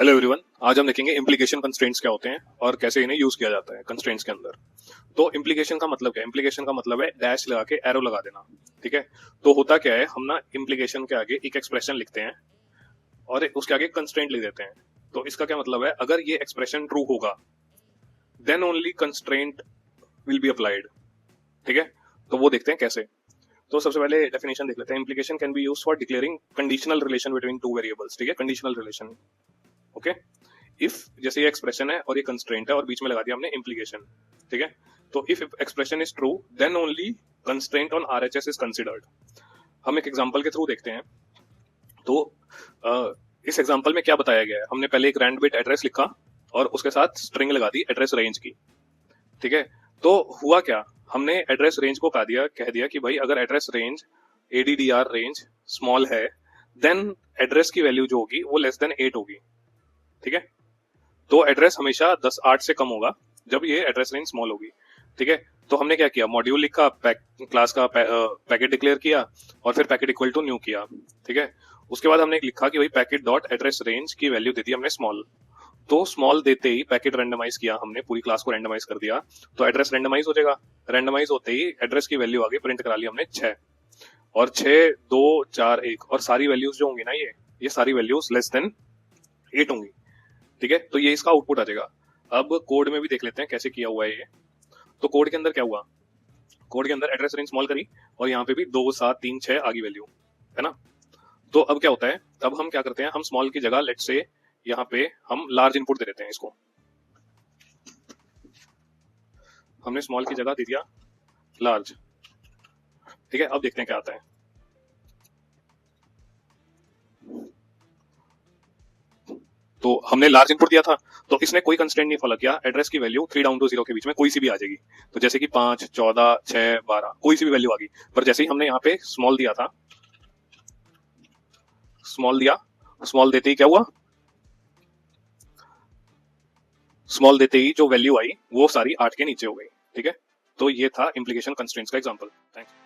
Hello everyone, आज हम देखेंगे इम्प्लीकेशन कंस्ट्रेंट्स क्या होते हैं और कैसे इन्हें यूज किया जाता है कंस्ट्रेंट्स के अंदर। तो इम्प्लीकेशन का मतलब क्या है? इम्प्लीकेशन का मतलब है डैश लगा के एरो लगा देना। ठीक है, तो होता क्या है, हम ना इम्प्लीकेशन के आगे एक एक्सप्रेशन लिखते हैं और उसके आगे कंस्ट्रेंट लिख देते हैं। तो इसका क्या मतलब है, अगर ये एक्सप्रेशन ट्रू होगा then only constraint will be applied. ठीक है, तो वो देखते हैं कैसे। तो सबसे पहले डेफिनेशन देख लेते हैं। Implication can be used for declaring conditional relation between two variables. ठीक है, कंडीशनल रिलेशन। ओके, इफ जैसे ये एक्सप्रेशन है और ये कंस्ट्रेंट है और बीच में लगा दिया हमने इम्प्लीकेशन। ठीक है, तो if expression is true then only constraint on RHS is considered. हम एक एग्जांपल के थ्रू देखते हैं। तो इस एग्जांपल में क्या बताया गया है, हमने पहले एक रैंड बिट एड्रेस लिखा और उसके साथ स्ट्रिंग लगा दी एड्रेस रेंज की। ठीक है, तो हुआ क्या, हमने एड्रेस रेंज को कह दिया कि भाई अगर address range ADDR range small है देन एड्रेस की वैल्यू जो होगी वो लेस देन 8 होगी। ठीक है, तो एड्रेस हमेशा 8 से कम होगा जब ये एड्रेस रेंज स्मॉल होगी। ठीक है, तो हमने क्या किया, मॉड्यूल लिखा, क्लास का पैकेट डिक्लेयर किया और फिर पैकेट इक्वल टू न्यू किया। ठीक है, उसके बाद हमने लिखा कि भाई पैकेट डॉट एड्रेस रेंज की वैल्यू दे दी हमने स्मॉल। तो स्मॉल देते ही पैकेट रेंडमाइज किया हमने, पूरी क्लास को रेंडमाइज कर दिया, तो एड्रेस रेंडमाइज हो जाएगा। रेंडमाइज होते ही एड्रेस की वैल्यू आगे प्रिंट करा ली हमने 6 और 6 2 4 1 और सारी वैल्यूज जो होंगी ना ये सारी वैल्यूज लेस देन 8 होंगी। ठीक है, तो ये इसका आउटपुट आ जाएगा। अब कोड में भी देख लेते हैं कैसे किया हुआ है ये। तो कोड के अंदर क्या हुआ, कोड के अंदर एड्रेस रेंज स्मॉल करी और यहाँ पे भी 2 7 3 6 आगे वैल्यू है ना। तो अब क्या होता है, अब हम क्या करते हैं, हम स्मॉल की जगह लेट से यहाँ पे हम लार्ज इनपुट दे देते हैं इसको। हमने स्मॉल की जगह दे दिया लार्ज। ठीक है, अब देखते हैं क्या आता है। तो हमने लार्ज इनपुट दिया था तो इसने कोई कंस्ट्रेंट नहीं फॉलो किया, एड्रेस की वैल्यू 3 डाउन टू 0 के बीच में कोई सी भी आ जाएगी। तो जैसे कि 5 14 6 12 कोई सी भी वैल्यू आ गई। पर जैसे ही हमने यहाँ पे स्मॉल दिया था, स्मॉल दिया, स्मॉल देते ही क्या हुआ, स्मॉल देते ही जो वैल्यू आई वो सारी 8 के नीचे हो गई। ठीक है, तो ये था इम्प्लीकेशन कंस्ट्रेंट्स का एग्जांपल। थैंक्स।